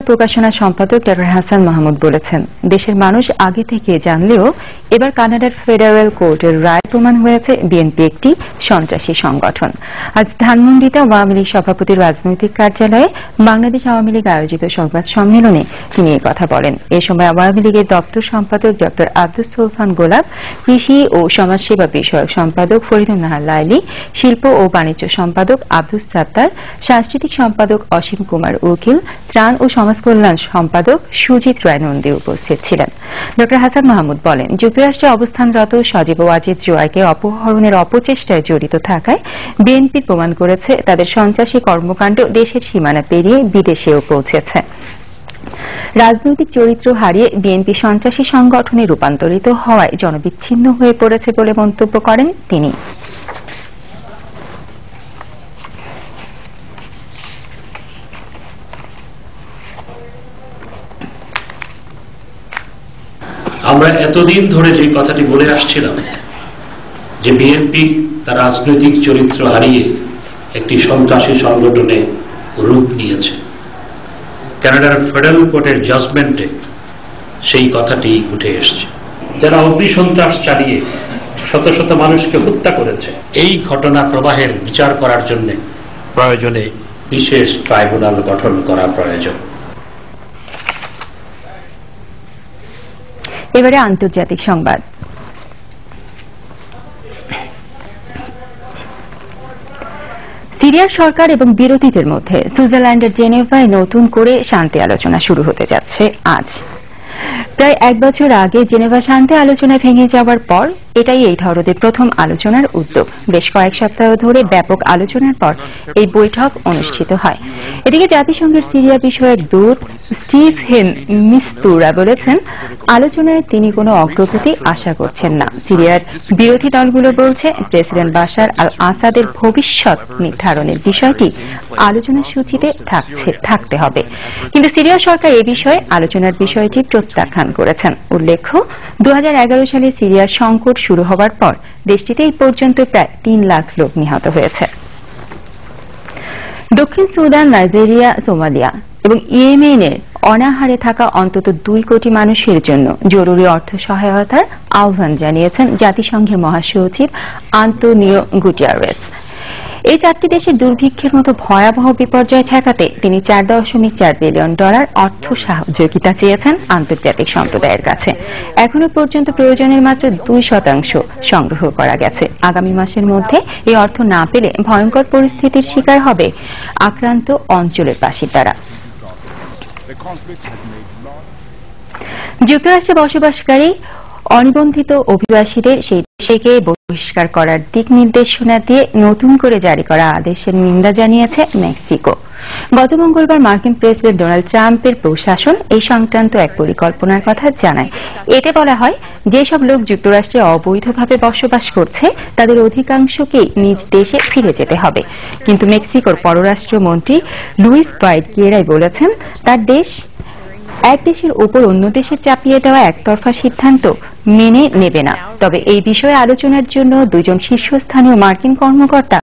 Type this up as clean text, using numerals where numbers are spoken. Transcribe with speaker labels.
Speaker 1: প্রকাশনা সম্পাদক ডক্টর হাসান মাহমুদ বলেছেন, দেশের মানুষ আগে থেকে জানলেও এবার কানাডার ফেডারেল কোর্টের রায় প্রমাণ হয়েছে বিএনপি একটি সন্ত্রাসী সংগঠন। আজ ধানমন্ডিতে আওয়ামী লীগ সভাপতির রাজনৈতিক কার্যালয়ে বাংলাদেশ আওয়ামী লীগ আয়োজিত সংবাদ সম্মেলনে তিনি এই কথা বলেন। এ সময় আওয়ামী লীগের দপ্তর সম্পাদক ডক্টর আব্দুস সুলতান গোলাপ, কৃষি ও সমাজসেবা বিষয়ক সম্পাদক ফরিদুন নাহার লাইলি, শিল্প ও বাণিজ্য সম্পাদক আব্দুস সাত্তার, সাংস্কৃতিক সম্পাদক অসীম কুমার উকিল, ত্রাণ ও সমাজ কল্যাণ সম্পাদক সুজিত রায় নন্দী উপস্থিত ছিলেন। ডক্টর হাসান মাহমুদ বলেন, যুক্তরাষ্ট্রে অবস্থানরত সজীব ওয়াজেদ জোয়াইকে অপহরণের অপচেষ্টায় জড়িত থাকায় বিএনপি প্রমাণ করেছে তাদের সন্ত্রাসী কর্মকাণ্ড দেশের সীমানা পেরিয়ে বিদেশেও পৌঁছেছে। রাজনৈতিক চরিত্র হারিয়ে বিএনপি সন্ত্রাসী সংগঠনে রূপান্তরিত হওয়ায় জনবিচ্ছিন্ন হয়ে পড়েছে বলে মন্তব্য করেন তিনি।
Speaker 2: আমরা এতদিন ধরে যে কথাটি বলে আসছিলাম যে বিএনপি তার রাজনৈতিক চরিত্র হারিয়ে একটি সন্ত্রাসী সংগঠনে রূপ নিয়েছে, কানাডার ফেডারেল কোর্টের জাজমেন্টে সেই কথাটি উঠে এসেছে। যারা অগ্নিসন্ত্রাস চালিয়ে শত শত মানুষকে হত্যা করেছে, এই ঘটনা প্রবাহের বিচার করার জন্য প্রয়োজনে বিশেষ ট্রাইব্যুনাল গঠন করা প্রয়োজন।
Speaker 1: এবারে আন্তর্জাতিক সংবাদ। সিরিয়ার সরকার এবং বিরোধীদের মধ্যে সুইজারল্যান্ডের জেনেভায় নতুন করে শান্তি আলোচনা শুরু হতে যাচ্ছে আজ। প্রায় এক বছর আগে জেনেভা শান্তি আলোচনায় ভেঙে যাওয়ার পর এটাই এই ধরনের প্রথম আলোচনার উদ্যোগ। বেশ কয়েক সপ্তাহ ধরে ব্যাপক আলোচনার পর এই বৈঠক অনুষ্ঠিত হয়। এদিকে জাতিসংঘের সিরিয়া বিষয়ক দূত স্টিফেন মিস্তুরা বলেছেন, আলোচনায় তিনি কোনো অগ্রগতি আশা করছেন না। সিরিয়ার বিরোধী দলগুলো বলছে, প্রেসিডেন্ট বাশার আল আসাদের ভবিষ্যৎ নির্ধারণের বিষয়টি আলোচনার সূচিতে থাকতে হবে, কিন্তু সিরিয়া সরকার এ বিষয়ে আলোচনার বিষয়টি প্রত্যাখ্যান করেছেন। উল্লেখ্য, 2011 সালে সিরিয়ার সংকট শুরু হওয়ার পর দেশটিতে এই পর্যন্ত প্রায় 3 লাখ লোক নিহত হয়েছে। দক্ষিণ সুদান, নাইজেরিয়া, সোমালিয়া এবং ইয়েমেনের অনাহারে থাকা অন্তত 2 কোটি মানুষের জন্য জরুরি অর্থ সহায়তার আহ্বান জানিয়েছেন জাতিসংঘের মহাসচিব আন্তোনিও গুটেরেস। এই 4টি দেশের দুর্ভিক্ষের মতো ভয়াবহ বিপর্যয় ঠেকাতে তিনি $4.4 বিলিয়ন অর্থ সহযোগিতা চেয়েছেন আন্তর্জাতিক সম্প্রদায়ের কাছে। এখনো পর্যন্ত প্রয়োজনের মাত্র 2% সংগ্রহ করা গেছে। আগামী মাসের মধ্যে এই অর্থ না পেলে ভয়ঙ্কর পরিস্থিতির শিকার হবে আক্রান্ত অঞ্চলের বাসিন্দারা। যুক্তরাষ্ট্রে বসবাসকারী অনিবন্ধিত অভিবাসীদের সেই দেশকে বহিষ্কার করার দিক নির্দেশনা দিয়ে নতুন করে জারি করা আদেশের নিন্দা জানিয়েছে মেক্সিকো। গত মঙ্গলবার মার্কিন প্রেসিডেন্ট ডোনাল্ড ট্রাম্পের প্রশাসন এই সংক্রান্ত এক পরিকল্পনার কথা জানায়। এতে বলা হয়, যেসব লোক যুক্তরাষ্ট্রে অবৈধভাবে বসবাস করছে তাদের অধিকাংশকেই নিজ দেশে ফিরে যেতে হবে। কিন্তু মেক্সিকোর পররাষ্ট্রমন্ত্রী লুইস বাইট কিয়েরাই বলেছেন, তার দেশ এক দেশের উপর অন্য দেশের চাপিয়ে দেওয়া একতরফা সিদ্ধান্ত মেনে নেবে না। তবে এই বিষয়ে আলোচনার জন্য 2 জন শীর্ষস্থানীয় মার্কিন কর্মকর্তা